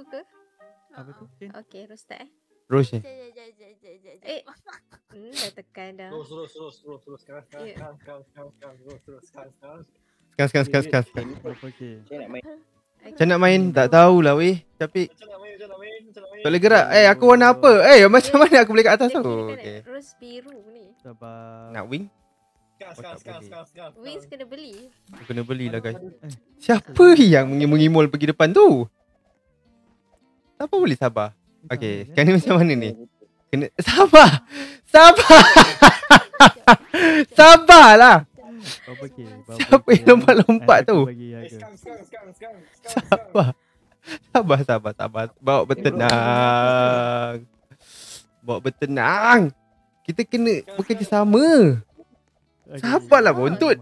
aku ke? Apa tu? Okay, Ros start Rose ni. Dah tekan dah. Terus. Sekarang. Ya. Sekarang. Okey. Saya nak main. Macam nak main tak tahulah weh. Tapi Macam nak main. tak boleh gerak. Aku warna apa? Macam mana aku boleh kat atas tu? Okay. Ros biru ni. Sabar. Nak wing? Sekarang. Wings kena beli. Aku kena belilah guys. Siapa yang mengimul pergi depan tu? Siapa boleh sabar? Okay, sekarang ni macam mana ni? Kena sabar. Sabarlah. Berapa K? Siapa yang lompat-lompat tu? Sekarang. Sabar. Bawa bertenang. Kita kena bekerjasama. Sabarlah bontot.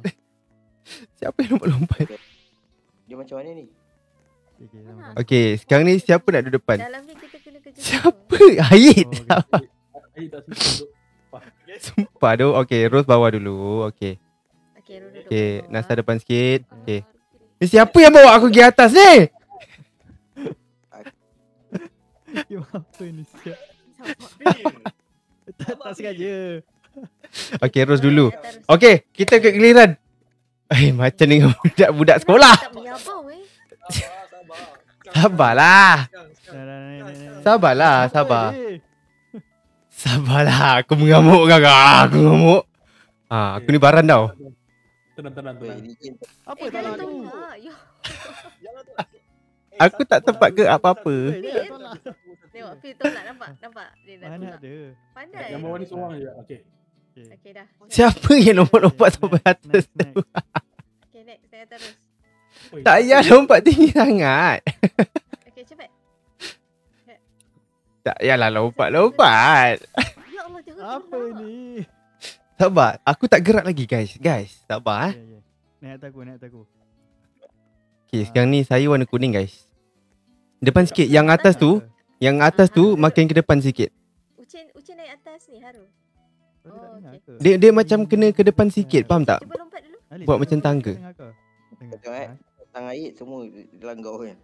Siapa yang lompat-lompat? Dia macam mana ni? Okay, sekarang ni siapa nak duduk depan? Dalam ni kita kena kerja. Siapa? Aid. Air tak suka duduk. Sumpah tu. Okay, Rose bawah dulu. Okay. Okay, Ros duduk. Okay, Nasa depan sikit. Okay. Ni siapa yang bawa aku pergi atas ni? Apa ni siap? Tak sengaja. Okay, Rose dulu. Okay, kita ke giliran. Macam dengan budak-budak sekolah. Tak menyabau Sabarlah. Sabar. Sabarlah. Aku mengamuk kakak. Aku mengamuk. Aku ni baran tau. Tenang. Apa tak jangan nak aku? tolak. Ya. Aku tak tempat ke apa-apa. Tengok Fir tolak nampak. Dia dah Mana tolak. ada? Pandai. Yang bawah ni seorang je. Okey. Okay dah. Siapa yang lompat-lompat sampai atas tu? Okay next. Saya terus. Tak payah lompat tinggi sangat. Okay cepat. Tak payahlah lompat-lompat. Ya Allah jangan Apa tolak. ni? Sabar. Aku tak gerak lagi guys. Sabar. Ya. Naik atas aku. Okay, sekarang ni saya warna kuning guys. Depan sikit. Yang atas tu makin ke depan sikit. Ucin naik atas ni Haru. Dia macam kena ke depan sikit. Faham tak? Cuba lompat dulu. Buat macam tangga. Tengok Tang air semua langgar kan.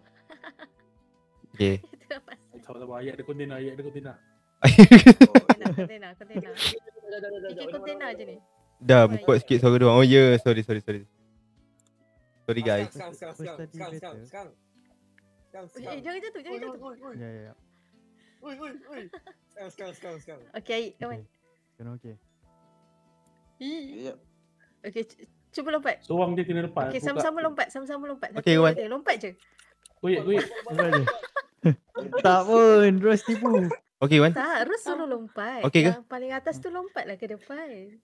Okay. Sabar. Ayat dia kontainer. Kontena. Fikir kontena je ni. Dah kuat sikit suara dia. Oh ya, sorry. Sorry guys. Sekarang. Jangan jatuh. Ya. Sekarang. Okay Aid, come on. Kena okey. Sekejap. Okay, cuba lompat. Seorang dia kena lepas. Okay, sama-sama lompat. Satu Okay, Wan. dia lompat je. Wait. Tak pun, Ros tipu. Okay Wan. Tak, Ros suruh lompat. Okay ke? Yang paling atas tu lompatlah ke depan.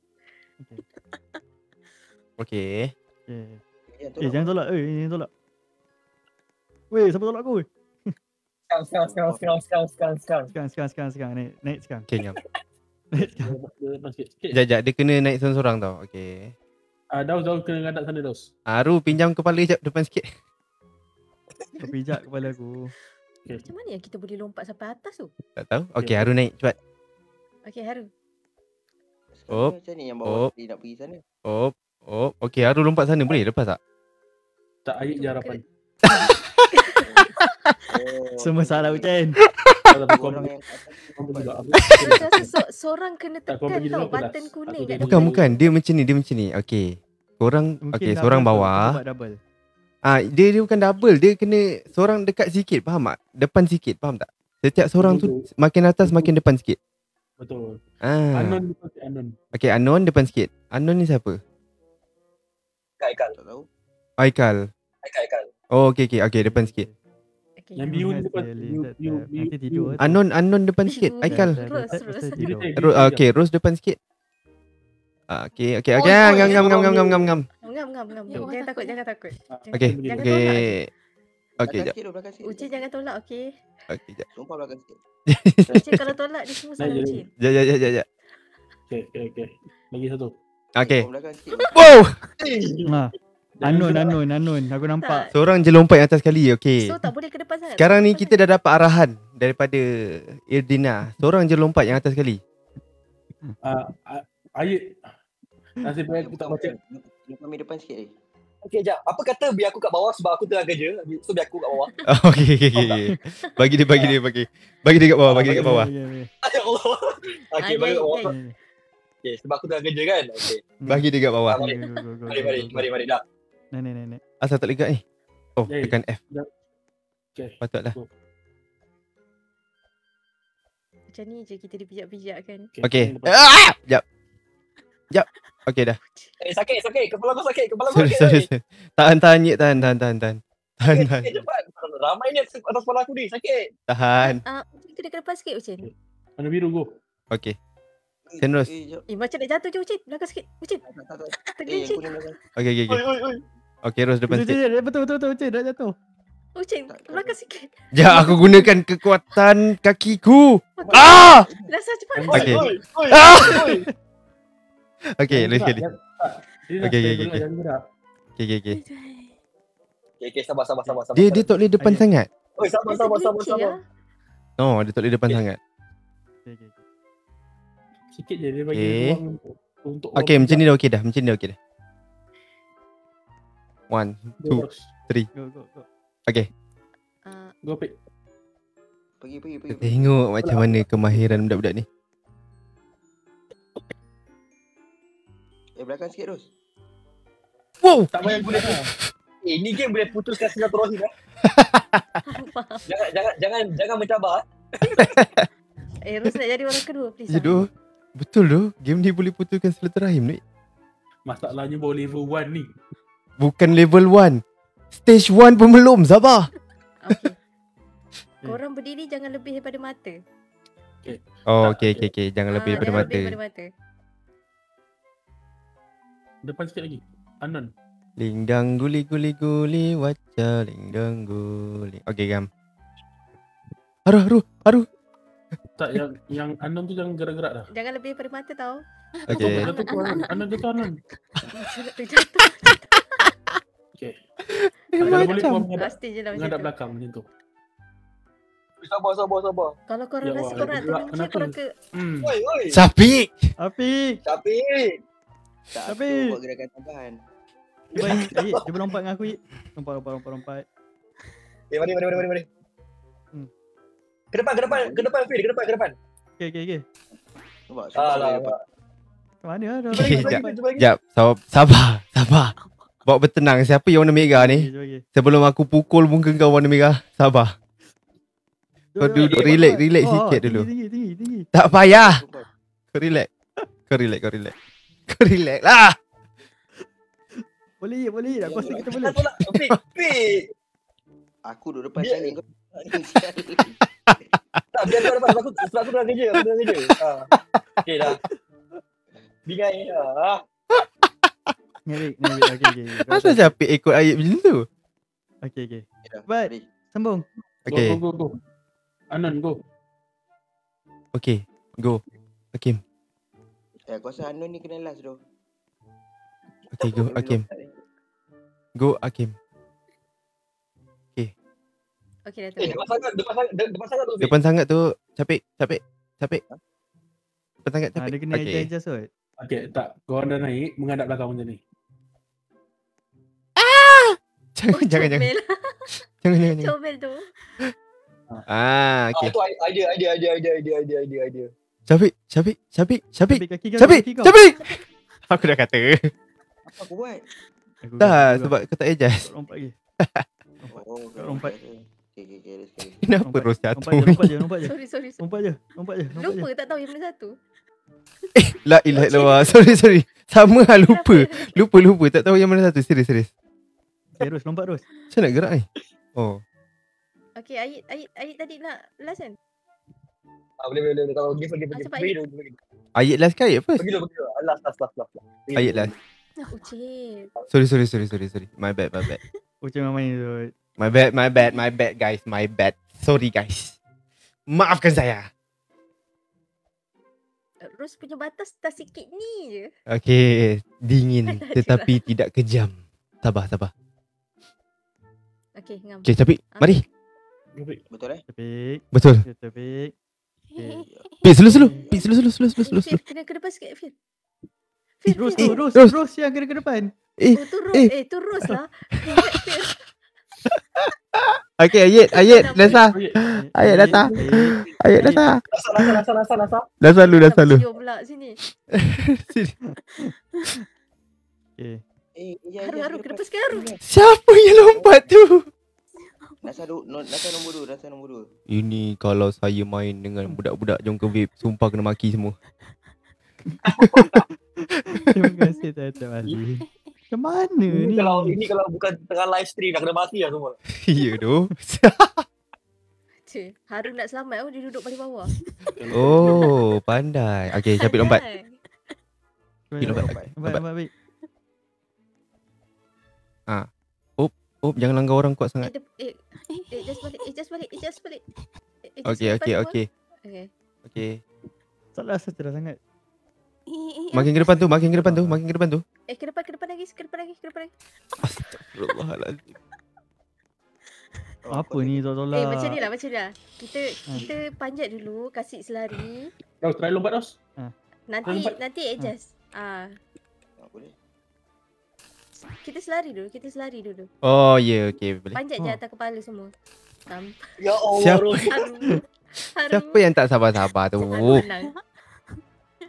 Okay. Jangan tolak. Jangan tolak. Weh, siapa tolak aku? Sekarang. Naik sekarang. Okay, jom. Depan sikit. Sekejap, dia kena naik seorang-seorang tau. Okay. Daus kena ngadak sana Daus. Aru pinjam kepala sekejap depan sikit. Kau pijak kepala aku. Macam mana yang kita boleh lompat sampai atas tu? Tak tahu. Okay, Aru naik cepat. Okay, Haru. Op. Macam ni yang bawa dia nak pergi sana. Op. Okay, Aru lompat sana. Boleh lepas tak? Tak ayat je harapan. Semua salah Ucen. Orang yang Saya rasa seorang kena Tak, kau tekan pergi tau dulu aku button dah. kuning Aku kat dah- depan. Bukan. Dia macam ni. Okay. Korang, Mungkin okay, double seorang tu, bawah. kita buat double. Dia bukan double. Dia kena seorang dekat sikit. Faham tak? Depan sikit. Faham tak? Setiap seorang tu makin atas makin depan sikit. Betul. Anon. Okay, Anon depan sikit. Anon ni siapa? Aikal. tak tahu. Aikal. Oh, okay. Okay, depan sikit. Okay. Yang biru ni depan. Nanti tidur. Anon depan sikit. Aikal. Terus. Okay, Rose depan sikit. Okay. Ngam. Ngam. Jangan takut. Okay. Jangan Okay. tolak Okay, Belakang jap. sikit, belakang sikit. Ucin jangan tolak, okay? Okay, jap. Sumpah belakang sikit. Ucin kalau tolak dia semua salah Naik je. Ucin. Jap. Okay. Lagi satu. Okay. Sumpah belakang sikit. Wow! Anon. Aku nampak. Seorang je lompat yang atas sekali. Okay. So tak boleh ke depan sangat. Sekarang ni kita dah dapat arahan daripada Irdina. Seorang je lompat yang atas sekali. Ayat. Nasib baik aku tak baca. Dia kami depan sikit ni. Okay, jap. Apa kata biar aku kat bawah sebab aku tengah kerja. So biar aku kat bawah. Okay. Bagi dia. Bagi dia kat bawah. Okay, okay. Ya Allah. Okay, bagi kat bawah. Okay. Okay, sebab aku tengah kerja kan. Okay. Bagi dia kat bawah. Go, go, go, go, Mari. Dah. Nenek. Asal tak lekat ni. Oh, Eh. tekan F. Okay. Patutlah. Macam ni je kita dipijak-pijak kan. Okay. Jap. Okay dah. Sakit. Kepala aku sakit. Sorry. Tahan, Nyik. Tahan. Cepat. Ramai ni atas kepala aku ni. Sakit. Tahan. Ucin kena ke depan sikit Ucin. Warna biru go. Okay. Senros. Macam nak jatuh je Ucin. Belakang sikit. Ucin. Tergelincir. Okay. Oi. Okay, Ros depan sikit. Betul, Cik. Dah jatuh. Ucin. Belakang sikit. Sekejap, aku gunakan kekuatan kakiku. Ah! Rasa cepat. Okay. Oi. Okay, lagi sekali. Okay. Jangan gerak. Okay. Okay, sabar. Dia tak boleh depan Okay. sangat. Oi, sabar. No, dia tak boleh depan sangat. Okay. Sikit je dia bagi Okay. ruang untuk Okay, macam ni dah okay dah. 1, 2, Go. 3. Go. Okay. Go pick. Pergi. Tengok macam mana kemahiran budak-budak ni. Belakang sikit Ros. Wow! Tak payah guna. Ni game boleh putuskan silaturahim. Jangan mencabar. Ros nak jadi orang kedua please. Jodoh. Betul tu. Game ni boleh putuskan silaturahim ni. Masalahnya baru level 1 ni. Bukan level 1. Stage 1 pun belum. Sabar. Okay. Korang berdiri jangan lebih daripada mata. Oh, okay. Jangan lebih daripada Jangan mata. mata. Depan sikit lagi. Anon. Lingdang guli waca lingdang guli. Okay, Gam. Haru. Tak, yang Anon tu jangan gerak-gerak dah. Jangan lebih daripada mata tau. Okay. Jatuh tu Anon. Anon jatuh Anon. Terjatuh. Okay. Dia Kalau boleh macam. kau menghadap Pasti je lah macam menghadap tu. belakang macam tu. Sabar. Kalau korang Ya rasa Allah, korang nak gerak, tergelincir kenapa? korang ke Oi. Sapik. Apik. Capek. Tak Tapi- aku buat gerakan tambahan. Cuba lompat dengan aku, Ip. Lompat. Mari. Hmm. Ke depan, Fir. Ke depan. Okay. Nampak? Alah. Ke mana dah? Okay, Lompat. Sekejap. Sabar. Bawa bertenang. Siapa yang warna merah ni? Okay. Sebelum aku pukul muka kau warna merah. Sabar. Kau duduk relax sikit dulu. Tinggi. Tak payah. Kau relax. Kau relax lah. Boleh. Aku rasa kita boleh. Tolak. Fir. Aku duduk depan Biar- sekali kau. Tak, biar kau depan. Sebab aku tengah kerja. Okay, dah. Bingai. Ngerik. Okay. Asal capek ikut ayat macam tu? Okay. Dah, Cepat. mari. Sambung. Okay. Go. Anon go. Okay. Go. Hakim. Aku rasa Anon ni kena last tu. Okay, go. Hakim. Go, Hakim. Okay dah tu. Depan sangat tu, Fir. Depan sangat tu. Capek. Depan sangat capek. Dia kena Okay. adjust kot. Okay, tak. Korang dah naik, menghadap belakang macam ni. Jangan. Comel. Jangan. Comel tu. Okay. Itu idea. Capek. Kaki kau. Capek. Aku dah kata. Apa aku buat? Tak, sebab kau tak adjust. Lompat lagi. Oh, Kau lompat. Okay, ada sekali. Kenapa Ros jatuh? Lompat je. Sorry. Lompat je. Lupa tak tahu yang mana satu. La ilaha illallah. Sorry. Sama lah lupa. Tak tahu yang mana satu. Serius. Okay, Ros, lompat Ros. Macam nak gerak ni? Oh. Okay, Ayat tadi nak last kan? Boleh. Kalau pergi. cepat, Pergi. Ayat last ke ayat first? Pergi dulu. Last. Ayat last. Ucin. Sorry. My bad. Ucap main tu. My bad guys. My bad. Sorry guys. Maafkan saya. Ros punya batas dah sikit ni je. Okay. Dingin tetapi tidak kejam. Sabar. Okay, ngam. Okay, Capik. Mari. Go pick. Betul eh? Tepik. Betul. Tepik. Okay. Pik, slow. Pik, slow. Fir, kena ke depan sikit, Fir. Fir, Terus Fir. terus yang kena ke depan. Oh, terus lah. Fir. Okay, Ayat Nasa. Ayat Nasa. Ayat Nasa. Nasa. Nasa lu. Video pula sini. Okay. Haru, kena lepaskan Haru. Siapa yang lompat tu? Nasa nombor 2. Ini kalau saya main dengan budak-budak Jom ke Vape, sumpah kena maki semua. Terima kasih Tata Ali. Macam mana ni? Ini kalau bukan tengah live stream dah kena mati lah semua. Ya tu. Haru nak selamat dia duduk paling bawah. Oh, pandai. Okay, Syafiq lompat. Lompat baik. Oh, jangan langgar orang kuat sangat. Just balik. Okay. Salah secara sangat. Makin ke depan tu. Ke depan lagi. Astagfirullahaladzim. Apa ni tolak. Macam ni lah. Kita panjat dulu, kasih selari. Daus, try lompat Daus. Nanti adjust. Boleh. Kita selari dulu. Oh, ya, okay, boleh. Panjat je atas kepala semua. Ya Allah. Siapa? Haru. Siapa yang tak sabar-sabar tu? Haru menang.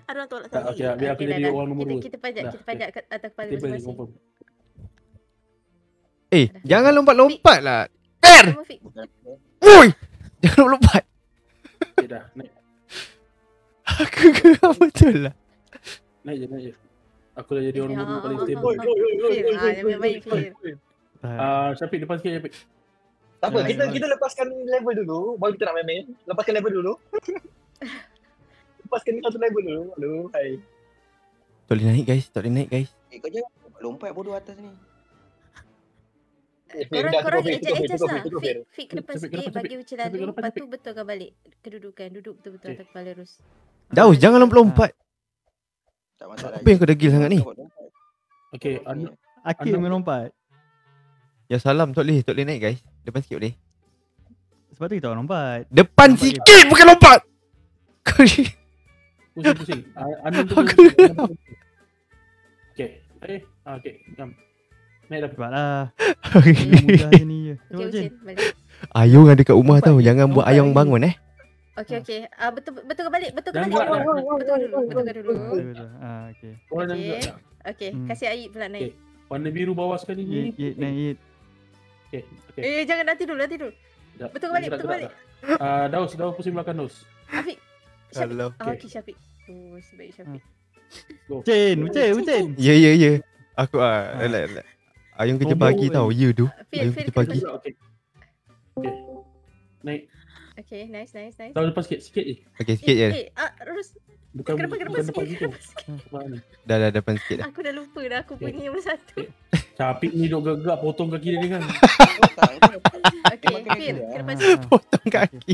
Haru tolak Tak, sekali. okay, biar aku jadi orang nombor 2. Kita panjat kat atas kepala Tiba ni masing-masing. confirm. Jangan lompat-lompat lah. Per! Sama Fik. Oi! Jangan lompat. Okay, dah. Naik. Aku geram betul lah. Naik je. Aku dah jadi orang nombor 2 paling stable. Fir, yang baik Fir. Syafiq depan sikit Syafiq. Tak apa, kita lepaskan level dulu. Baru kita nak main. Lepaskan level dulu. Lepaskan satu level dulu. Aduh, hai. Tak boleh naik guys. Kau jangan lompat bodoh atas ni. Korang adjust lah. Fir. Fik ke depan Syafiq, ke sikit depan, bagi Uci Syafiq, lalu. ke depan, Lepas tu Syafiq. betulkan balik kedudukan. Duduk betul-betul Okay. atas kepala terus. Daus, jangan lompat. Tak masalah. Apa yang kau degil sangat ni? Okay, Akil melompat. Ya salam, tak boleh naik guys. Depan sikit boleh. Sebab tu kita orang lompat. Depan Lompat sikit bukan lompat. Kau ni. pusing. Anun tu. Okay. Okay. Jom. Naik dah. Cepatlah. Mudah je ni je. Okey Uci, balik. Ayung ada kat rumah Lompat tau. ni, Jangan buat lompat ayung ni. bangun Okey. Betulkan balik. Jangan gerak dah. Betulkan dulu. Betul. Okey. Korang jangan Okey. gerak dah. Okey, Hmm. kasih Aid pula naik. Warna biru bawah sekali ni. Yit, naik. Okay. Jangan nanti dulu. Sekejap. Betulkan balik. Daus pusing belakang Daus. Afiq. Syafiq. Kalau. Okey Syafiq. Oh, sebaik Syafiq. Ucin. Ya. Aku relax. Ayung kerja pagi tau. Ya tu. Fir, Ayung Fir, kerja pagi. Okay. Naik. Okay, nice. Daus depan sikit je. Okay, sikit je. Terus. Bukan Ke depan depan sikit. situ. Mana? Dah depan sikit dah. Aku dah lupa dah aku punya nombor 1. Syafiq ni duk gerak potong kaki dia ni kan. Okay, Fir, ke depan sikit. Potong kaki.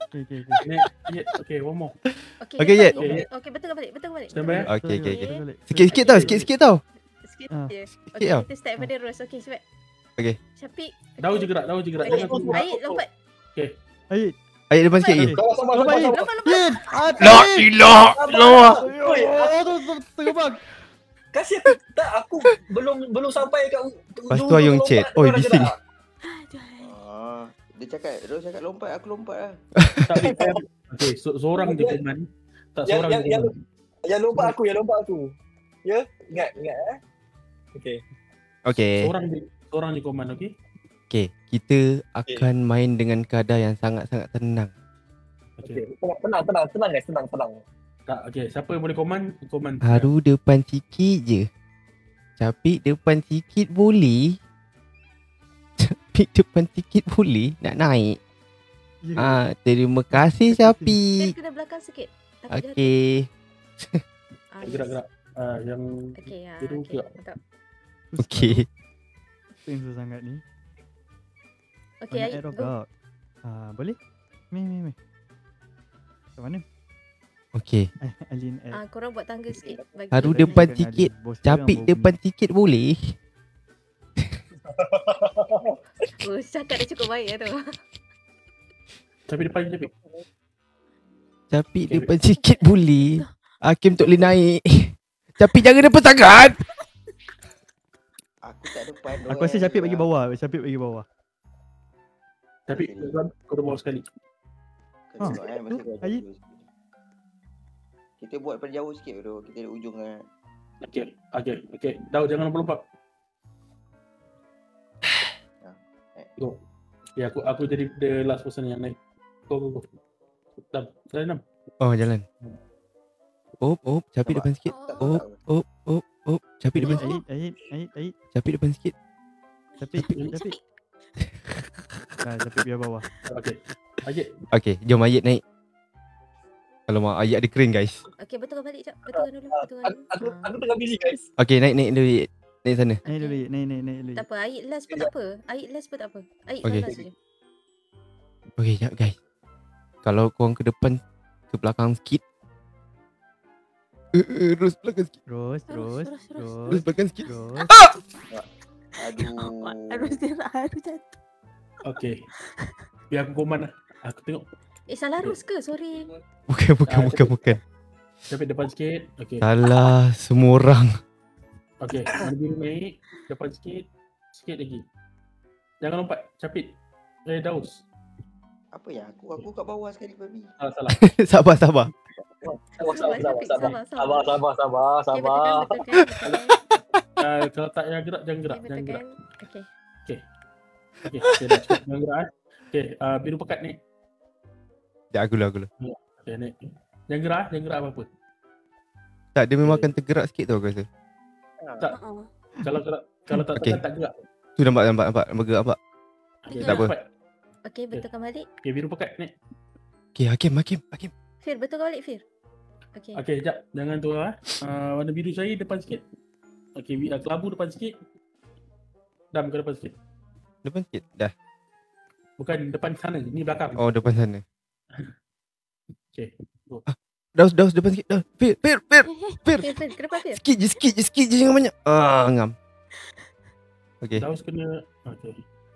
Okey. Naik. Okay, one more. Okay, Yet. Okay, betulkan balik. Stand by. Okay. Balik. Sikit-sikit tau. Sikit tau. je. Sikit Okay, tau. kita start pada Ros. Okay, cepat. Okay. Syafiq. Daus je gerak. Okay, Jangan tunggu. Aid lompat. Aid. Ayat depan sikit lagi. Sama. Lompat. Yit. La ilaha illallah. Terbang. Kasih aku. Tak, aku belum sampai kat Lepas tu Ayung chat. Oi, bising. Dia cakap lompat, aku lompat lah. Okay, seorang je komen. Tak Yang seorang je komen. yang lompat aku. Ya? Ingat Okay. Seorang je komen, okay? Okay, kita akan main dengan keadaan yang sangat-sangat tenang. Okay. Tenang guys, tenang. Tak, okay. Siapa yang boleh komen. Haru depan sikit je. Capik depan sikit boleh. Capik depan sikit boleh. Nak naik. Terima kasih Fir, Capik. kena belakang sikit. Takut jatuh. Okay. Gerak. Yang Okay, biru okay. gerak. Mantap. Okay. Pinsu sangat ni. Okay, Banyak Aid, arrow go. kau. Boleh? Mi. Kat mana? Okay. Alin. Korang buat tangga sikit. Bagi Haru Alin. depan sikit. Capik depan sikit boleh. Oh, cakap dia cukup baik lah tu. Capik depan je, Capik. Capik depan sikit boleh. Hakim tak boleh naik. Capit jangan depan sangat. Aku tak depan. Aku rasa Capit bagi bawah. Capit bagi bawah. Tapi kau dah bawa sekali. Kau tengok masa tu, kau Ayit. jauh sikit. Kita buat pada jauh sikit tu. Kita ada ujung kan. Okey. Dah jangan lompat. Go. Ya aku jadi the last person yang naik. Go. Jalan. Oh, jalan. Capit depan sikit. Capit depan sikit. Ayit. Capit depan sikit. Capit. Nah, Capit biar bawah. Okey. Ayat. Okay, jom Ayat naik. Alamak, Ayat ada crane guys. Okey, betulkan balik jap. Betulkan dulu. Aku tengah busy guys. Okay, naik dulu Ayat. Naik sana. Naik dulu, naik. Tak apa, Ayat last pun tak apa. Ayat last pun tak apa. Ayat Okey. last je. Okay, jap guys. Kalau korang ke depan, ke belakang sikit. Terus belakang sikit. Terus. Terus belakang sikit. Terus. Aduh. Harus jatuh. Okey. Biar aku komen lah. Aku tengok. Salah arus ke? Sorry. Bukan. Capit depan sikit. Okey. Salah semua orang. Okey. Mana biru naik. Depan sikit. Sikit lagi. Jangan lompat. Capit. Daus. Apa ya? Aku kat bawah sekali babi. Salah. Sabar. Sabar. Betulkan. Kalau tak payah gerak, jangan gerak. Jangan gerak. Okey. Okey, dah cukup. Jangan gerak. Okey, biru pekat ni. Sekejap aku dulu. Okey, naik. Jangan gerak apa-apa. Tak, dia memang akan tergerak sikit tau aku rasa. Tak. Kalau tak Okey. tekan, tak gerak. Tu nampak. Nampak gerak nampak. Okey, Tak apa. cepat. Okey, betulkan balik. Okey, biru pekat ni. Okay, Hakim. Fir, betulkan balik Fir. Okey. Okey, sekejap. Jangan tu lah. Warna biru saya depan sikit. Okey, kelabu depan sikit. Dam ke depan sikit. Depan sikit. Dah. Bukan depan sana, ni belakang. Oh, depan sana. Okey. Daus depan sikit. Dah. Fir. Fir, ke depan Fir. Sikit je jangan banyak. Ngam. Okay. Daus kena. Okey.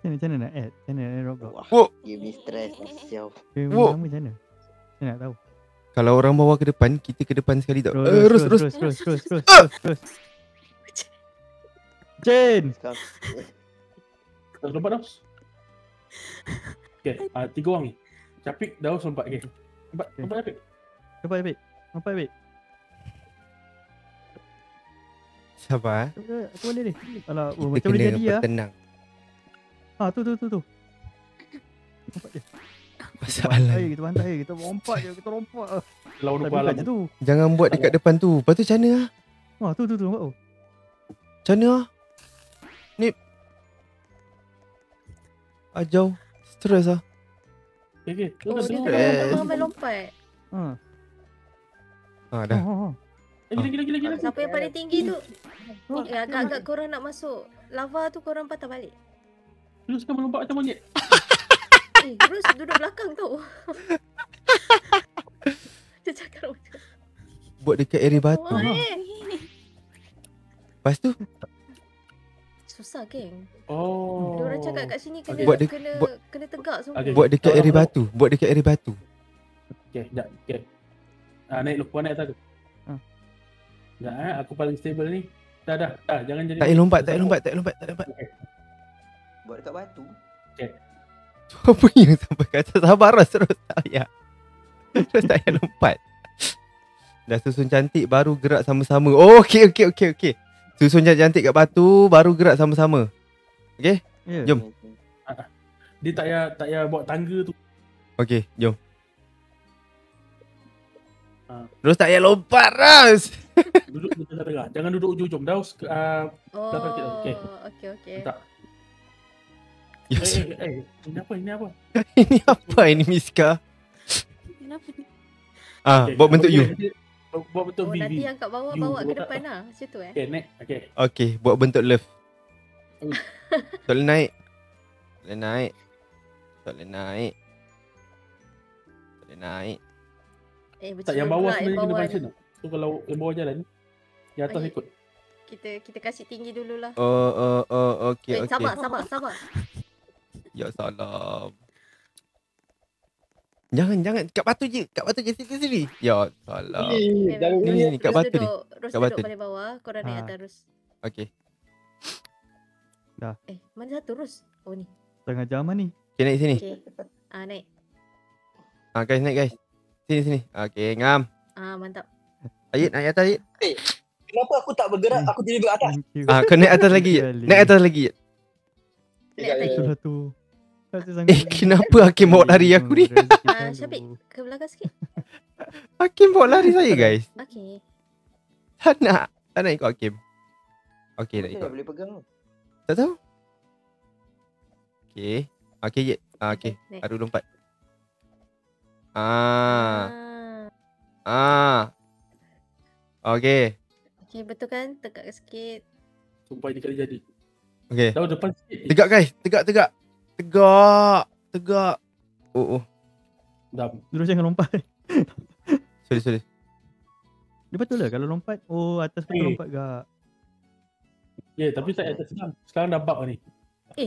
Macam mana nak add? Macam mana nak add Roblox? Wow. Give me stress myself. Wow. Macam mana? Saya nak tahu. Kalau orang bawa ke depan, kita ke depan sekali tau. Terus. Jane! Daus lompat Daus. Okey, 3 orang ni. Capik, Daus lompat. Okey. Lompat Capik. Nampak Abik? Sabar. Aku mana ni? Alah, Kita macam boleh kena jadi lah. bertenang. Tu. Nampak je. Masalah. Kita bantai, kita lompat je, Lawan Tak lupa bukan alam. je tu. Jangan buat dekat depan tu. Lepas tu macam mana lah? Tu nampak tu. Macam mana lah? Ni. Jauh. Stres lah. Okey. Oh, dia Stress. kena lompat. Dah. Gila. Siapa yang paling tinggi tu? Agak-agak korang nak masuk lava tu, korang patah balik. Terus kan melompat macam monyet. Terus duduk belakang tu. Dia cakap macam Buat dekat area batu. Lepas tu. susah geng. Oh. Dia orang cakap kat sini kena Buat kena tegak semua. Okey. Buat dekat area batu. Okey, sekejap. Okey. Naik lu, kau naik atas tu. Sekejap aku paling stable ni. Dah. Jangan jadi. Tak payah lompat. Buat dekat batu. Apa yang sampai kata sabar terus tak payah. Terus tak payah lompat. Dah susun cantik baru gerak sama-sama. Oh, okey. Susun cantik kat batu baru gerak sama-sama. Okey? Ya. Jom. Dia tak payah buat tangga tu. Okey, jom. Terus tak payah lompat, Ras. Duduk di tengah-tengah. Jangan duduk ujung-ujung. Daus belakang kita. Okey. Okey. Tak. Yes. Ini apa? Ini apa ini Miska? Kenapa ni? Okey, Buat bentuk U. Buat bentuk V. Nanti yang kat bawah You, bawa ke tak depan lah. Macam tu Okey, next. Okey. Okey, buat bentuk love. Oh. Tak boleh naik. Tak boleh naik. Tak, yang bawah pula, sebenarnya kena bawah function. Tu kalau yang bawah jalan, yang atas Okey. ikut. Kita kasih tinggi dululah. Okey. Sabar. Ya salam. Jangan kat batu je sini. Ya salah. Jangan Ni, ni. ni, kat batu ni. Ros Kat batu duduk ni. paling bawah, korang naik Ah. atas Ros. Okey. Mana satu Ros? Oh ni. Tengah jaman ni. Okay, naik sini. Okay. Naik. Guys, naik guys. Sini. Okey, ngam. Mantap. Ayat, naik atas Ayat. Kenapa aku tak bergerak? Aku tiba-tiba atas. Thank you. Kau naik atas lagi. Ayat. Naik atas lagi. Ayat. Naik atas. Itulah tu. Kasih sangat. Kenapa Hakim bawa lari aku ni? Syafiq, ke belakang sikit. Hakim bawa lari saya guys. Okay. Tak nak ikut Hakim. Okey, nak Macam ikut. mana boleh pegang tu? Tak tahu. Okey. Okey, Ayat. Okey. Naik. Haru lompat. Ah. Okey. Okay, betul kan? Tegak sikit. Sumpah ini kali jadi. Okey. Tahu depan sikit. Tegak guys. Tegak. Oh. Dah. Terus jangan lompat. Sorry. Dia betul lah kalau lompat. Oh, atas betul lompat gak. Ya, tapi tak atas sekarang. Sekarang dah bug ni.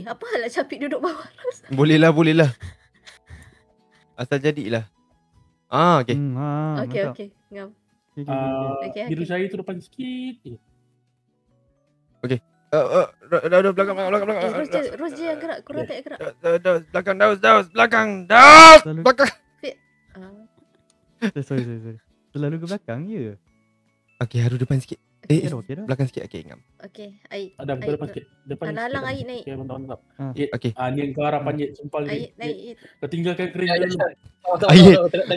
Apa hal Syafiq duduk bawah Ros? Boleh lah. Asal jadilah. Okey. Okay. Ngam. Okay. Biru saya tu depan sikit. Dah belakang. Ros je yang gerak. Korang tak gerak. Daus. Belakang. Sorry. Selalu ke belakang je. Okey, Haru depan sikit. Okay dah. Belakang sikit. Okey, ngam. Okay, Aid. Ada Aid, depan sikit. Depan Alang Aid naik. Okay, mantap. Okey. Ni yang kau harap panjat. Sumpah Aid ni. naik. Aid. Kau tinggalkan kering Ya, dulu.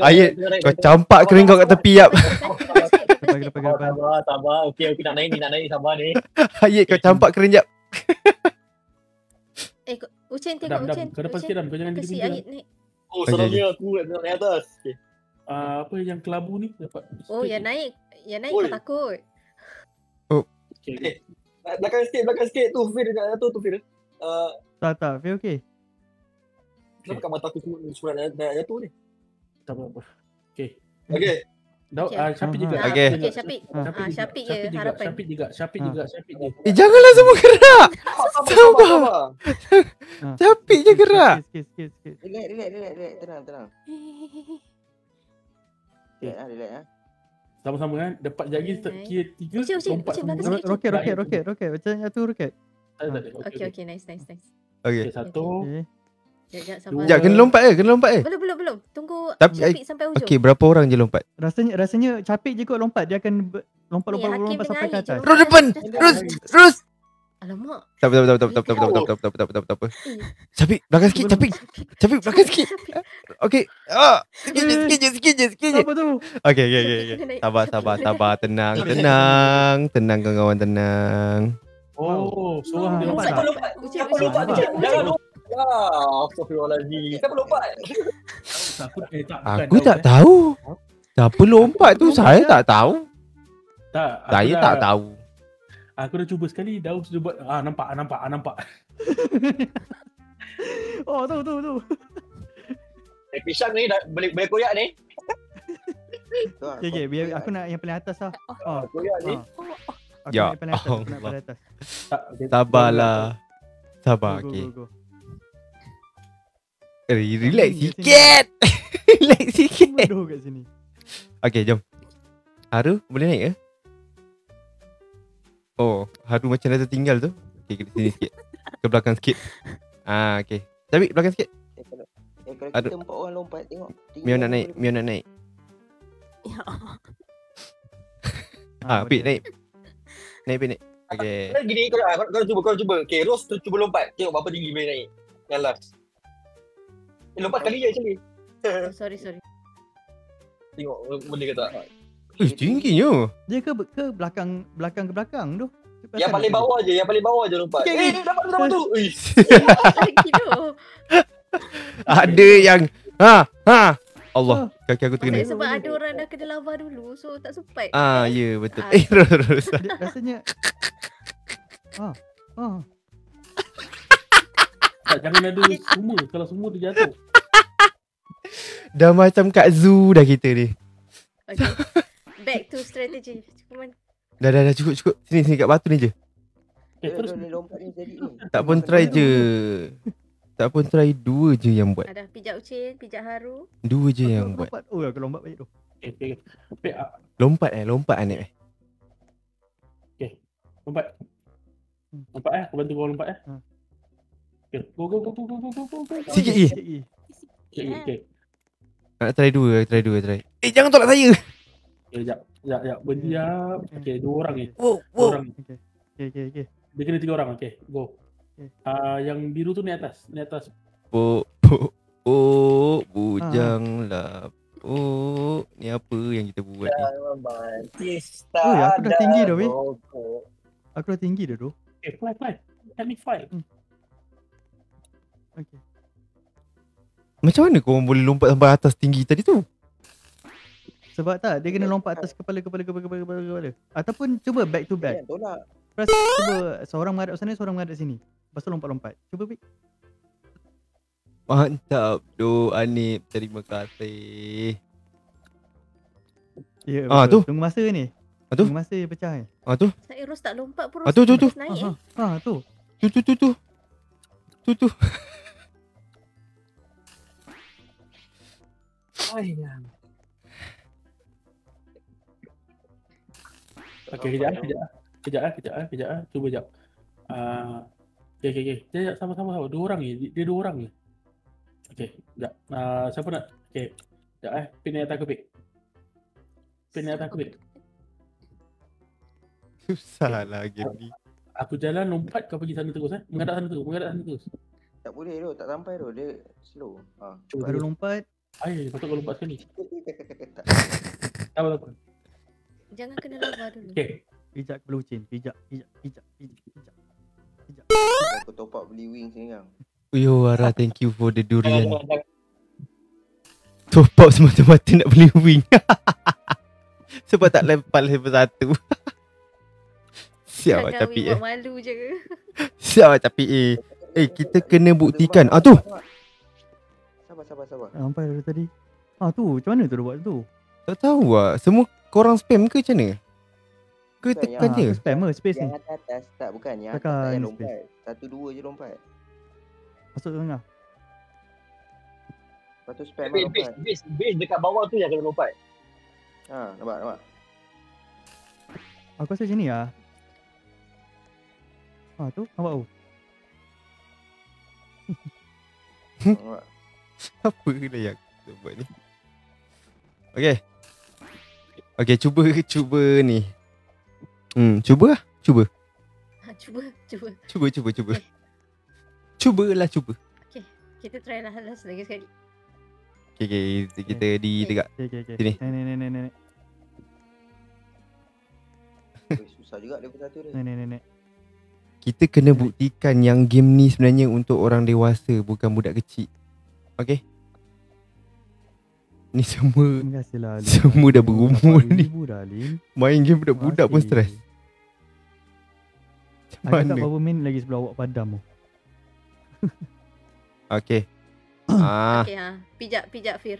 Ayat, kau campak kering kau kat tepi yap. Depan. Sabar. Okey, nak naik sabar ni. Ayat, kau campak kering jap. Ucen Dam. tengok Ucen. Kau depan sikit Dam. Kau jangan Kasi jadi Aid naik. Oh, seramnya aku nak naik atas. Okey. apa yang kelabu ni dapat. Oh, yang naik Oi. kau takut. Okay. Belakang sikit tu Fir nak jatuh tu Fir. Tak. Feel okay. Kenapa kat mata aku semua nak jatuh ni? Tak apa-apa. Okay. Okey. Dah, Okay. Syafiq juga. Okay. Okay, Syafiq. Syafiq je harapan. Syafiq juga. Janganlah semua gerak. Sabar. Capik je gerak. Sikit. Relax. Tenang. Relax. Sama-sama kan. Dapat lagi kira 3 Ucin, lompat belakang semua. sikit. Roket. Macam jatuh roket. Tak ada. Okay, nice. Okey. Okay, satu. Okay. Sekejap, sabar. Sekejap, kena lompat ke? Belum. Tunggu Tapi- Syafiq sampai ujung. Okey, berapa orang je lompat? Rasanya capek je kot lompat. Dia akan lompat Ni, Hakim sampai ke dengan atas. Aid Terus depan. Terus. Alamak. Tak apa. Syafiq, belakang sikit. Syafiq, belakang sikit. Okey. Sikit je. Apa tu? Okey. Sabar. Tenang kawan-kawan, tenang. Oh, seorang dia lompat. Lompat. Ucin. Jangan lompat. Astagfirullahalazim. Siapa lompat? Aku tak tahu. Siapa lompat tu? Saya tak tahu. Saya tak tahu. Aku dah cuba sekali. Daus dia buat. Nampak. Oh, tu. Pisang ni boleh koyak ni. Okay, biar aku nak yang paling atas lah. Koyak ni. Aku Ya nak yang paling atas. Aku nak Allah. paling atas. Sabarlah. Sabar, Go, okey. go. Relax sikit. Relax sikit. Bodoh kat sini. Okey, jom. Haru, boleh naik ke? Oh, Haru macam dah tertinggal tu. Okey, ke sini sikit. Ke belakang sikit. Okey. Tapi belakang sikit. Kalau Aduh. kita 4 orang lompat tengok. Mio nak naik. Ya Allah. Pik naik. Naik. Okey. Gini kau cuba. Okey, Ros tu cuba lompat. Tengok berapa tinggi boleh naik. Yang last. Lompat kali je actually. Sorry. Tengok boleh ke tak? Tingginya. Dia ke belakang ke belakang tu? Yang paling bawah je lompat. Okay. Dapat tu. Lagi tu. Ada yang Allah, kaki aku terkena. Sebab ada orang dah kena lava dulu, so tak sempat. Ya betul. Ah. Terus. Dia rasanya Jangan ada semua. Kalau semua dia jatuh. Dah macam kat zoo dah kita ni. Okay. Back to strategy. Cuman Dah cukup. Sini kat batu ni je. Terus Dia lompat ni jadi ni. Tak pun try je. Tak pun try 2 je yang buat. Ada pijak ucin, pijak haru. 2 je Aku yang buat. lompat. Oh, aku lompat balik tu. Okay. Pik, Lompat Anik. lompat. Lompat aku bantu kau lompat Okay, go. Sikit lagi. Okay. Nak try 2. Jangan tolak saya. Okay, sekejap. Berdiam. Okay, 2 orang ni. Wow. 2 orang ni. Okay. Dia kena 3 orang. Okay, go. Yang biru tu naik atas. Bujanglah. Ni apa yang kita buat ni? Oh, aku dah tinggi dah, weh. Aku dah tinggi dah tu. Okay, fly. Let me fly. Okay. Macam mana kau boleh lompat sampai atas tinggi tadi tu? Sebab tak, dia kena lompat atas kepala. Ataupun cuba back to back. Cuba seorang menghadap sana, seorang menghadap sini. Lepas tu lompat. Cuba Pik. Mantap doh Anip. Terima kasih. Ya, tu. Tunggu masa ni. Tu. Tunggu masa dia pecah ni. Tu. Saya Ros tak lompat pun. Tu. Ros naik. Tu. Tu. Okay, kejap. Cuba sekejap. Okay. Sekejap, sama-sama. 2 orang ni. Dia 2 orang ni. Okay, sekejap. Siapa nak? Okay. Sekejap Pin naik atas aku, Pik. Susah lah game ni. Aku jalan lompat, kau pergi sana terus. Menghadap sana terus. Tak boleh tu, tak sampai tu. Dia slow. Cuba Baru lompat. patut kau lompat sekali. Tak. Tak apa. Jangan kena lava dulu. Okay. Pijak kepala ucin. Pijak. Aku top up beli wings ni kan. Yo Ara, thank you for the durian. Top up semata-mata nak beli wing. Sebab tak level 1. Siap macam Pik buat malu je. Siap macam Pik kita kena buktikan. Tu. Sabar. Sampai dari tadi. Tu. Macam mana tu dia buat tu? Tak tahu lah. Semua korang spam ke macam mana? Ke tekan je? Spam space ni. Yang atas tak, bukan. Yang atas Tekan tak yang space. lompat. 1-2 je lompat. Masuk tengah. Lepas tu spam Base lompat. dekat bawah tu yang kena lompat. Nampak. Aku rasa macam ni lah. Tu. Nampak tu. Nampak. Apa lah yang kita buat ni? Okay, cuba ni. Cuba lah. Cuba. Cubalah. Okay, kita try lah last lagi sekali. Okay, kita di tegak. Okay. Sini. Nenek. Susah juga level 1 dia. Nenek. Kita kena buktikan yang game ni sebenarnya untuk orang dewasa, bukan budak kecil. Okay? Ni semua Terima kasih lah. Semua dah berumur ni. Dah, Lin. main game budak-budak pun stres. Aku tak Mana? berapa minit lagi sebelum awak padam tu. Okay. Okay pijak Fir.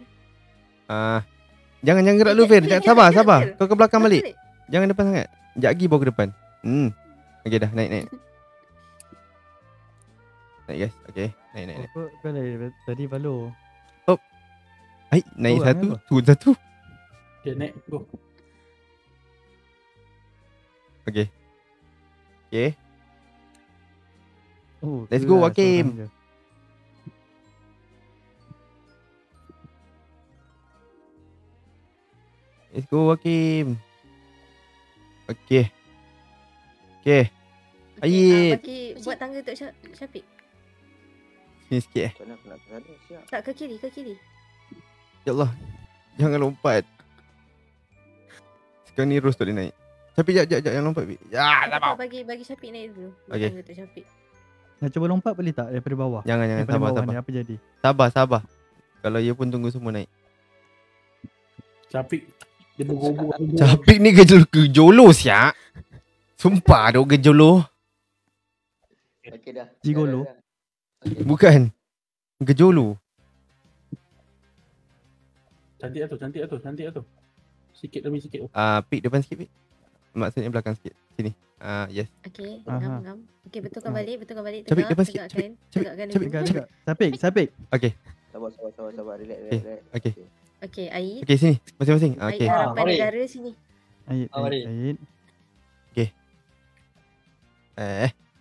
Jangan gerak dulu, Fir. Sabar. Fir. Kau ke belakang balik. Jangan depan sangat. Sekejap lagi bawa ke depan. Okay dah, naik. Naik guys. Okay, naik. Kau tadi Valo. Naik Turun satu, apa? turun satu. Okay, naik. Go. Okay. Oh, Let's tu go, lah, Hakim. seorang je. Let's go, Hakim. Okay. Ayit. Bagi buat tangga untuk Syafiq. Sini sikit Macam mana aku nak kesana? Siap. Tak, ke kiri. Ya Allah. Jangan lompat. Sekarang ni Rose tak boleh naik. Tapi jap, jangan lompat. Ya, tak mau. Bagi Syafiq naik dulu. Buat Okay. tangga untuk Syafiq. Nak cuba lompat boleh tak daripada bawah? Jangan, Daripada sabar. bawah ni apa jadi? Sabar. Kalau ia pun tunggu semua naik. Capik. Dia bergobok. Capik ni gejolo siap. Sumpah dok gejolo. Okey dah. Gigolo. Dah. Okay. Bukan. Gejolo. Cantik tu. Sikit demi sikit. Pik depan sikit, Pik. Maksudnya belakang sikit. Sini. Yes. Okey, Aha. ngam. Okey, betulkan balik, Capik, tegak, lepas sikit, tegakkan. capik, Tegakkan capik. dulu. Enggak. Sapik. Okay. Sabar. Relax. Okay. Okey, Ait. Okay, sini. Masing-masing. Ait Okay. harapan mari. negara sini. Ait. Mari.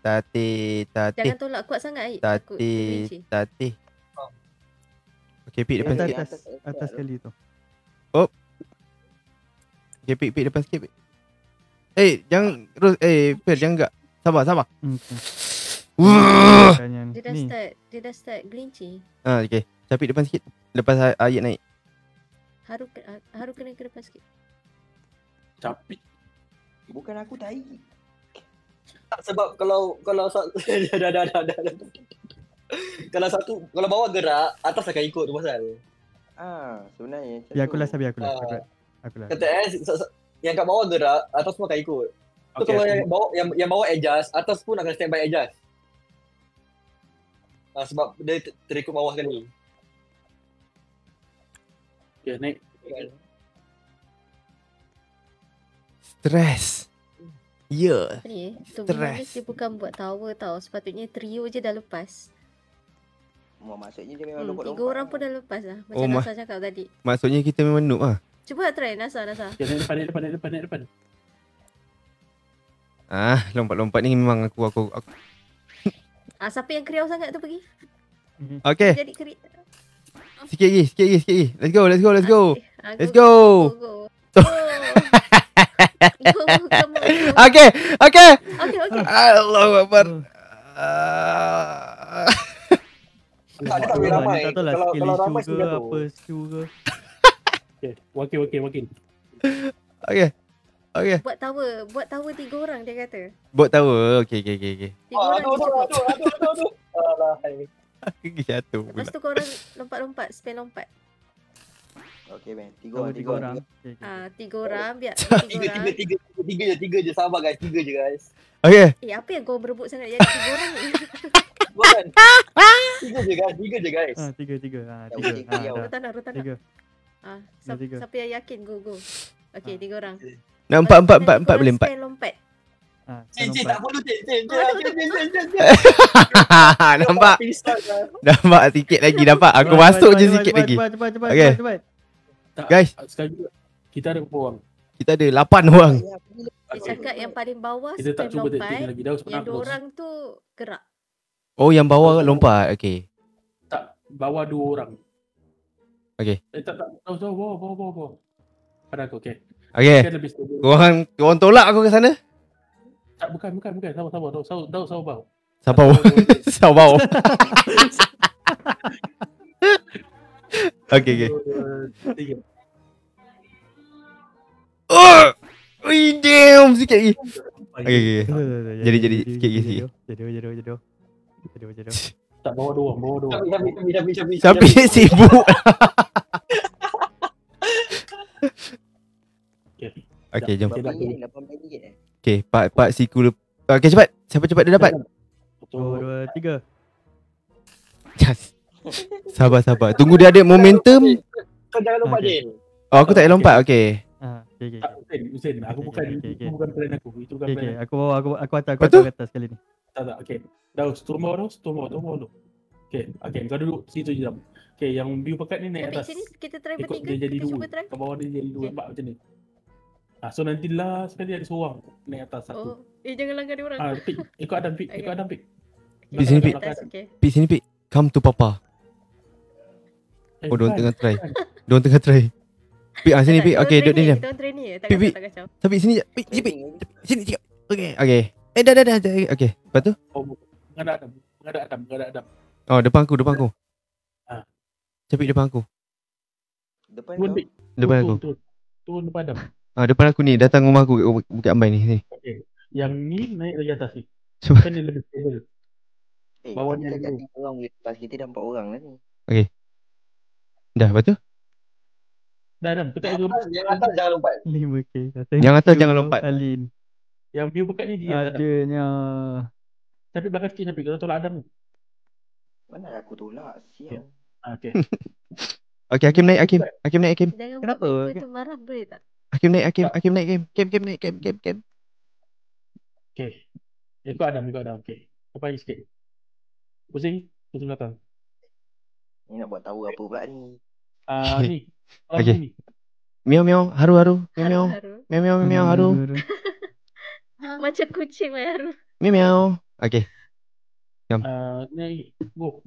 Tati. Jangan tolak kuat sangat, Ait. Takut tergelincir. Tati. Okay, Pik depan sikit. Atas sekali tu. Okay, Pik depan sikit, Pik. Jangan terus. Phil, jangan gerak. Sabar. Bukannya ni. Dia dah start gelincir. Okay. Capik depan sikit. Lepas ayat naik. Haru kena ke depan sikit. Capik. Bukan aku tai. Sebab kalau dah. Kalau bawah gerak, atas akan ikut tu pasal. Sebenarnya macam Biar aku tu. lah. Aku lah. Kata yang kat bawah gerak, atas pun akan ikut. So kalau yang bawah adjust, atas pun akan standby adjust. Sebab dia terikut bawah sekali. Okay, naik. Stress. Ya. Apa ni? Tu Stress. Bimanis dia bukan buat tower tau. Sepatutnya trio je dah lepas. Maksudnya dia memang 3 orang pun dah lepas lah. Oh, Macam Nasa cakap tadi. Maksudnya kita memang noob lah. Cuba try Nasa. Okay, naik depan. Lompat-lompat ni memang aku. Siapa yang kriau sangat tu pergi. Okay. Jadi keri. Sikit lagi. Let's go. Okay. Let's go. Go. Okay. Okay. Allahu Akbar. Tak boleh ramai. Tak tahu lah Kalau skill ramai issue ke sudah tu. apa skill ke. Okay, wakil. Okay. Buat tower 3 orang dia kata. Buat tower. Okay. 3 orang je cukup. Aduh. Alah, hai. Aku jatuh Lepas pula. tu korang lompat-lompat, spin lompat. Okey, man. Tahu 3 orang. Okay. 3 orang, biar 3 orang. Tiga je. Sabar guys, 3 je guys. Okay. Apa yang kau berebut sangat jadi 3 orang ni? Bukan. 3 je guys. 3. Rotan. 3. Tiga. Siapa yang yakin, go. Okay, 3 orang. Nak empat boleh empat. Spin lompat. Cik, tak perlu cik. Nampak sikit lagi nampak. Aku masuk je sikit lagi. Cepat. Tak, Guys. Sekali juga. Kita ada berapa orang? Kita ada 8 orang. Dia cakap yang paling bawah Kita tak spin cuba lompat. tengok lagi. Dah Yang 2 orang tu gerak. Oh, yang bawah lompat. Okay. Tak, bawah 2 orang. Okay. Tak. Bawah. Pada aku, okay. Okay. Kan lebih stable. Korang tolak aku ke sana? Tak, bukan. Sabar. Sabar. Okay. 3. Ui, damn. Sikit lagi. Okay. Jadi, sikit lagi. Jadi. Tak, bawah 2 orang. Tapi sibuk. Okay, jom. RM8 Okay, part siku. Okay, cepat. Siapa cepat dia dapat? 2, 3. Yes. Sabar. Tunggu dia ada momentum. Kau jangan lupa Okay. Din. Oh, aku tak payah lompat. Okay. Okay. Tak, Hussein. Aku bukan Okay. bukan plan aku. Itu bukan plan aku. Aku atas Betul? atas kali ni. Tak. Okay. Dah, turun bawah dulu. Okay, kau duduk situ je. Okay, yang view pekat ni naik Tapi atas. sini kita try Ikut bertiga. dia jadi Kita 2. cuba try. Kat bawah dia jadi 2. Okay. Nampak macam ni. So nanti last sekali ada seorang naik atas aku. Jangan langgar dia orang. Pik. Ikut Adam, Pik. Pik sini, Pik. Okay. Pik sini, Pik. Come to Papa. Oh, diorang tengah try. Pik, sini, Pik. Okay, duduk diam. Kita try ni. Tak Pik. kacau. Tapi sini je. Pik, sini. Okay. Dah. Okay. Lepas tu? Ada Adam. Oh, depan aku. Capik depan aku. Depan Turun, kau. Pik. Depan aku. Turun depan Adam. Depan aku ni. Datang rumah aku kat Bukit Ambai ni. Sini. Yang ni naik lagi atas ni. Cuba. Kan dia lebih stable. Bawah ni kita ada kat 3 orang boleh lepas. Kita dah 4 orang lah ni. Dah, lepas tu? Dah Adam, kita Yang turun. atas jangan lompat. 5k. Yang atas jangan lompat. Alin. Yang view pekat ni dia. Adanya. Tapi belakang sikit sampai kita tolak Adam ni. Mana aku tolak? Sial. Okay. Okay, Hakim naik. Hakim naik. Jangan Kenapa? buat people tu marah boleh tak? Hakim naik. Hakim naik. Kem. Okay. Ikut Adam. Okay. Apa lagi sikit? Pusing belakang. Ni nak buat tahu apa pula ni. Ni. Okay. Ni. Miau miau, haru haru, miau miau, Haru-haru. miau miau, miau miau, haru, Macam kucing mai haru. miau miau. Okay, Ni. Go.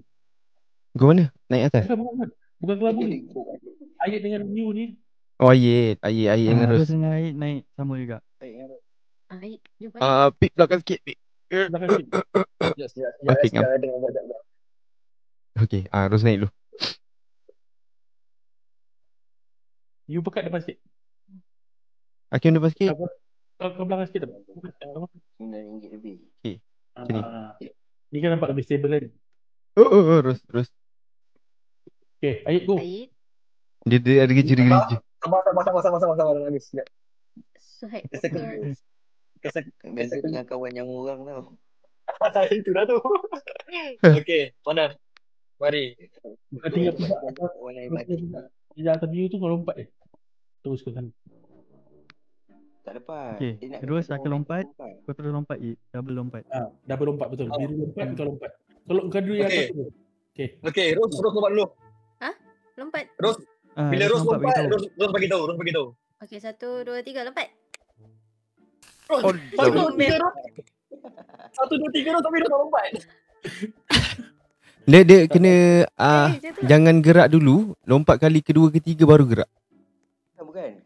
go mana? Naik atas. Bukan kelabu ni. Ayat dengan Mew ni. Oh, ayat dengan Terus Ros. dengan air naik sama juga. Aik, jumpa. Pik belakang sikit, Pik. Belakang sikit. Okay, ngam. Okay, Ros naik dulu. You pekat depan sikit. Hakim depan sikit. Kau belakang sikit dah. RM9 lebih. Sini. Ni kan nampak lebih stable kan. Oh, Ros. Okay, Ayat go. Aik. Dia ada geja. Sabar nangis. Suhaib. Biasa dengan kawan yang orang tau. Itu dah tu. Okey, mana? Mari. Bukan tinggal pijak. Kawan lain mati. Pijak atas Mew tu kau lompat terus ke sana. Tak dapat. Okay, Dia nak terus kena akan lompat. lompat. Kau terus lompat double lompat. Double lompat betul. Biru lompat kau lompat. Kalau kau dulu yang Okey. atas tu. Okey, Ros lompat dulu. Lompat. Bila Ros lompat, beritahu. Ros bagi tahu. Okey, 1, 2, 3, lompat. Ros, 1, 2, 3 Ros. 1, 2, 3 Ros tapi Ros tak lompat. Dia kena Macam tu. jangan gerak dulu, lompat kali kedua ketiga baru gerak. Bukan.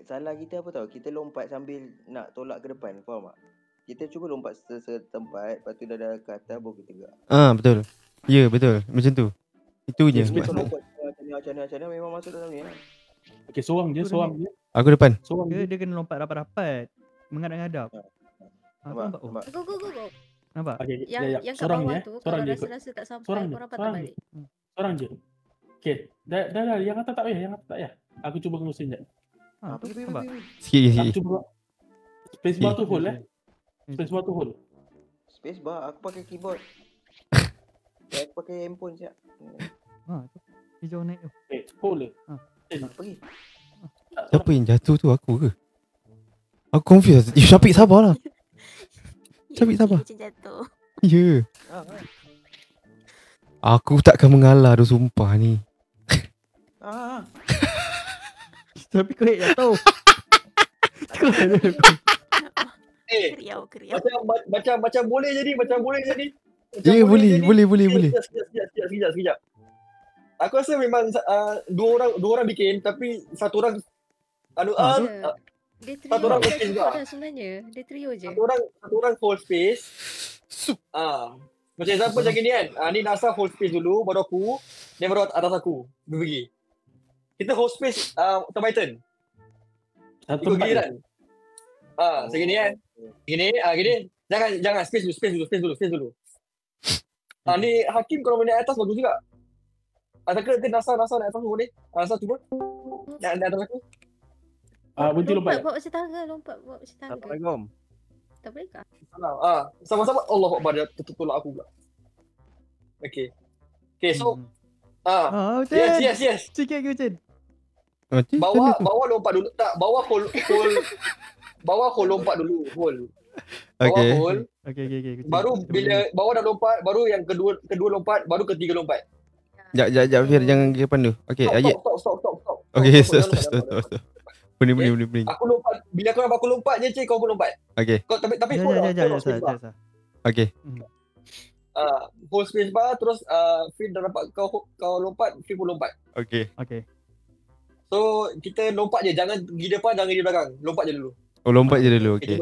Salah kita apa tahu? Kita lompat sambil nak tolak ke depan. Faham tak? Kita cuba lompat setempat. Lepas tu dah ke atas baru kita gerak. Betul. Ya, betul. Macam tu. Itu je. Yes, Kalau lompat macam mana memang masuk dalam ni lah. Okey, seorang je. Aku depan. Seorang je. Dia kena lompat rapat-rapat. Menghadap-hadap. Nampak? Oh, Nampak? Go. nampak? Okey, Yang kat seorang bawah je. tu, Seorang kalau je. rasa-rasa tak sampai, Seorang je. korang patah Seorang je. balik. Seorang je. Okey. Dah. Yang atas tak payah. Aku cuba ngelusin sekejap. Tu nampak? Sikit. Aku cuba. Spacebar tu hold Okay. Spacebar tu hold. Spacebar. Aku pakai keyboard. Aku pakai handphone siap. Tu. Hijau naik tu. Hold je. Pergi. Siapa yang jatuh tu, aku ke? Aku confused. Syafiq sabarlah. Cabik sabar. Macam jatuh. Ya. Aku takkan mengalah tu, sumpah ni. Tapi kau tak tahu. Keriau. Macam boleh jadi. Ya, boleh. Sekejap. Aku rasa memang dua orang bikin tapi satu orang Dia trio satu orang je okey juga. sebenarnya. Dia trio je. satu orang hold space. Macam example macam ni kan. Ni Nasa hold space dulu baru aku, then baru atas aku. Dia pergi. Kita hold space Titan. Satu Ikut tempat je. giliran. Segini kan. Gini. Jangan space dulu. Ni Hakim kalau naik atas bagus juga. Ke Nasa naik atas boleh? Nasa cuba. Naik atas aku. Bunti lompat. Buat macam tangga, lompat buat macam tangga. Assalamualaikum. Tak boleh kah? Sama-sama. Allah Akbar, dia tolak aku pula. Okay, so Macam yes. sikit lagi macam. Bawah lompat dulu. Tak, bawah hold lompat dulu. Hold. Okay. Bawah hold. Okay. Baru bila bawah dah lompat, baru yang kedua lompat, baru ketiga lompat. Sekejap, Fir, jangan ke depan tu. Okay, Ayat. Stop. Okay, stop. Boleh. Aku lompat. Bila aku lompat je, kau pun lompat. Okay. Kau tapi Sekejap. Okay. hold space bar terus Fir dah dapat kau lompat, Fir pun lompat. Okay. So kita lompat je, jangan pergi depan, jangan pergi belakang. Lompat je dulu. Oh, lompat je dulu. Okay.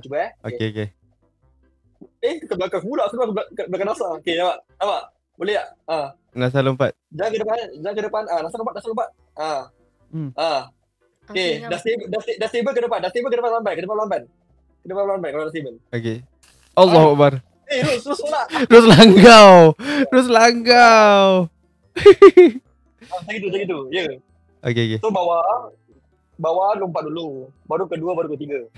Cuba Okay. ke belakang pula, aku belakang Nasa. Okay, nampak? Boleh tak? Nasa lompat. Jangan ke depan. Nasa lompat. Okay, dah stable ke depan. Lambat. Ke depan lambat kalau dah stable. Okay. Allah Akbar. Terus solat. Terus langgau. Macam gitu. Ya. Okay. So bawah lompat dulu. Baru kedua, baru ketiga.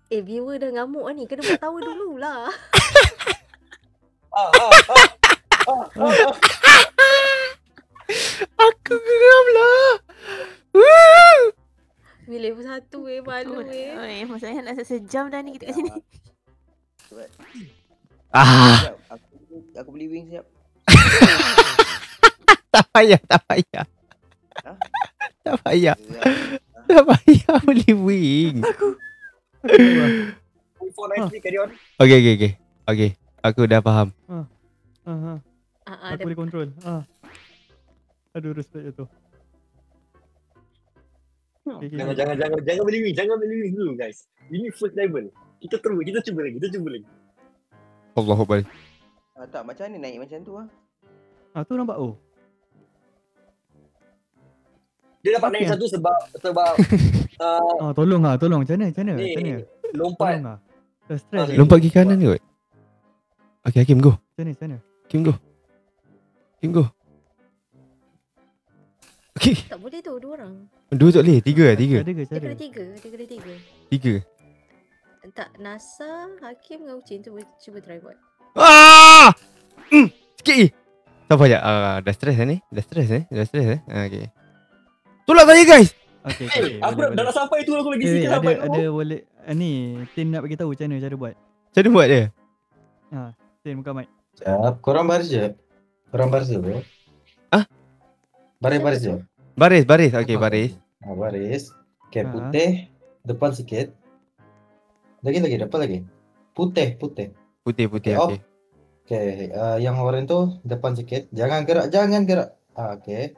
Viewer dah ngamuk ni. Kena buat tahu dululah. Aku geram lah. Pilih satu malu Masalahnya nak sejam dah ni kita kat sini. Cepat. Ah, Sekejap. Aku beli wing sekejap. tak payah, tak payah. Ha? Tak payah. Sekejap. Tak payah beli wing. Before 90 carry on. Okay. Aku dah faham. Aku boleh control. Aduh, respect tu. Jangan beli wing. Jangan beli wing dulu guys. Ini first level. Kita cuba lagi. Allahu Akbar. Tak, macam mana naik macam tu ah? Tu nampak Dia dapat naik satu sebab tolong macam mana? lompat. Tolong dah stress. Lompat ke kanan kot. Okay, Hakim go. Sana. Hakim go. Okay. Tak boleh tu, 2 orang. 2 tak boleh. 3 Ada ke Dia cara? kena 3. 3. Tak, Nasa, Hakim dengan Ucin cuba try buat. Sikit lagi. Tak payah. Dah stress ni. Dah stress. Okay. Tolak saya guys. Okay. Aku dah nak sampai tu aku lagi sikit Ada sampai. boleh ni Tin nak bagi tahu macam mana cara buat. Macam mana buat dia? Tin buka mic. Sekejap, korang baris je. bro. Baris je. Baris. Okay, baris. Baris. Okay, putih. Depan sikit. Lagi, depan lagi. Putih. Putih. Okay. Okay. Okay, yang oranye tu depan sikit. Jangan gerak. Okay.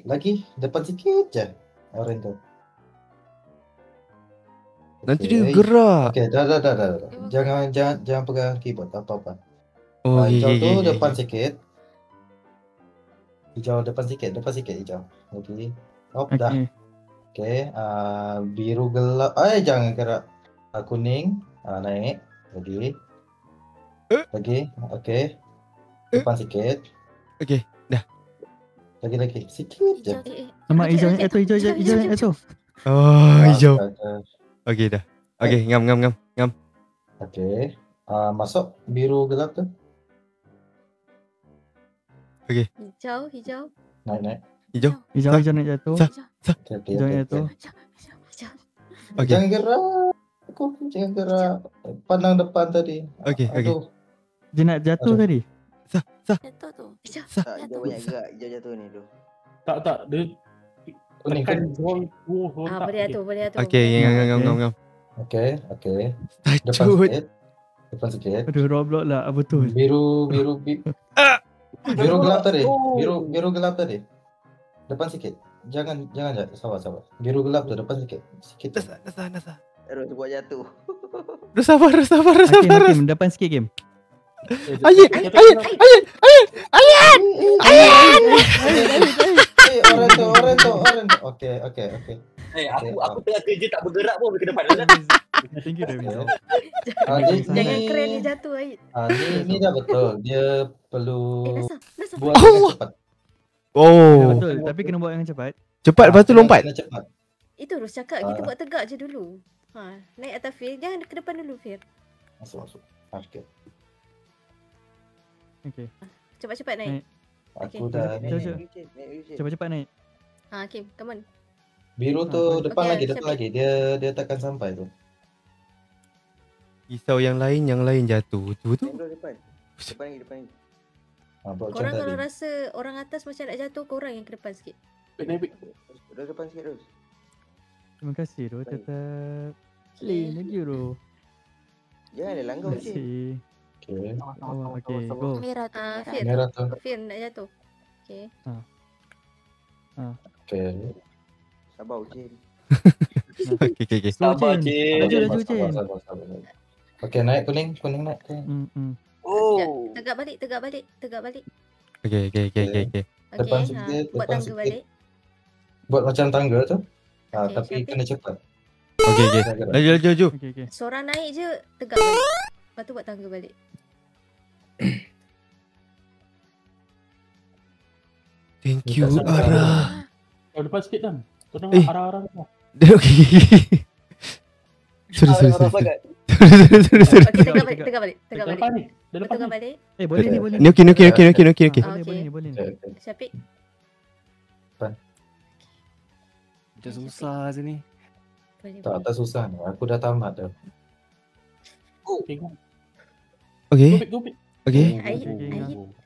Lagi, depan sikit je. Oranye tu. Nanti dia gerak. Okay, dah. Jangan pegang keyboard apa-apa. Oh, hijau tu okay. depan sikit. Hijau depan sikit hijau. Okay. Dah. Okay, biru gelap. Jangan gerak. Kuning, naik. Lagi. Okay. Depan sikit. Okay, dah. Lagi. Sikit je. Nama hijau tu. Oh, hijau. Dah. Okay, dah. Okay, ngam. Okay. Masuk biru gelap tu. Hijau. Naik. Hijau. Hijau nak jatuh. Okay. Hijau jatuh. Okay. Jangan gerak. Jangan gerak. Pandang depan tadi. Okay. Dia nak jatuh tadi. Jatuh tu. Tak, dia banyak gerak. Dia jatuh ni tu. Tak. Dia Kuning. tekan roll. Boleh jatuh. Okay, ngam. Okay. Tacut. Depan sikit. Aduh, Roblox lah. Betul. Biru gelap tadi. Biru gelap tadi. Depan sikit. Jangan jatuh. Sabar. Biru gelap tu depan sikit. Nasa. Terus buat jatuh. Dah sabar. Hakim, depan sikit game. Ayat. Orang tu. Okay. Aku tengah kerja tak bergerak pun boleh ke depan. Thank you, David. Jangan keren ni jatuh, Ait. Ni dah betul. Dia perlu Nasa. buat dengan cepat. Oh. Betul, tapi kena buat dengan cepat. Cepat lepas tu lompat. Kena cepat. Itu Rus cakap, kita buat tegak je dulu. Naik atas Fir. Jangan ke depan dulu, Fir. Masuk. Okay. Okay. Cepat-cepat naik. Aku dah Naik. Cepat-cepat naik. Hakim, come on. biru tu depan Okay, lagi. Dia takkan sampai tu. Risau yang lain jatuh. Cuba tu. Depan lagi. Buat macam Korang tadi. kalau rasa orang atas macam nak jatuh, korang yang ke depan sikit. Naik. Dah depan sikit terus. Terima kasih, Ro. Tetap clean lagi, Ro. Jangan ada langgar Terima je. kasih. Okay. Okay, go. Merah tu. Fir. Merah tu. Fir nak jatuh. Okay. Okay. Sabar Ucin. Okay. Sabar, Cin. Cin. Laju, Cin. Sabar. Okay, naik kuning naik. Okay. Oh. Tegak balik. Okay. Depan Okay, sikit, buat depan tangga sikit. balik. Buat macam tangga tu. Okay, Tapi Syafiq. kena cepat. Okay. Laju. Okay. Seorang naik je, tegak balik. Lepas tu buat tangga balik. Thank you, Ara. Depan sikit kan. Kau arah-arah tu. Okay. Sorry. Okay, tegak balik. Depan ni. Tegak balik. Boleh ni. Ni okey. Boleh ni. Syafiq. Macam susah je ni. Tak susah ni. Aku dah tamat dah. Tengok. Okay. Gopik. Okay. Ayat.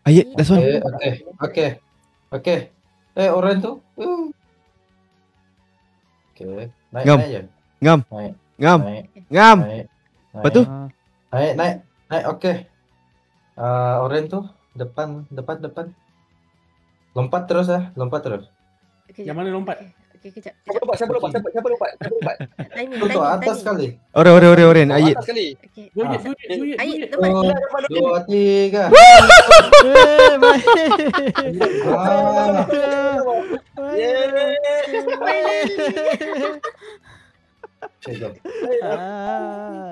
Ayat, that's one. Okay. Orang tu. Okay. Naik Ngam. je. Ngam. Naik. Ngam. Naik. Ngam. Naik. Lepas tu? Naik. Okay. Orang tu depan. Lompat terus. Yang mana lompat? Okay, kejap. Siapa lompat? Timing. Tu atas sekali. Oren. Ayat. Atas sekali. Okay. Guyut. Ayat depan. 2, 3.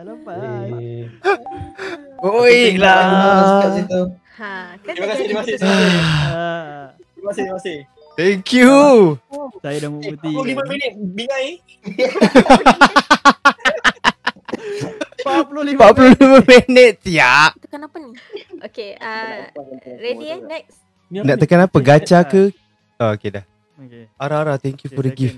Lompat. Oi lah. Ha, kan Terima kasih. Terima kasih. Thank you. Saya dah memutih. 45 minit bingai. 45 minit tiap. Tekan apa ni? Okay, ready next. Nak tekan apa? Gacha ke? Oh, okay dah. Okay. Ara, thank you for the gift.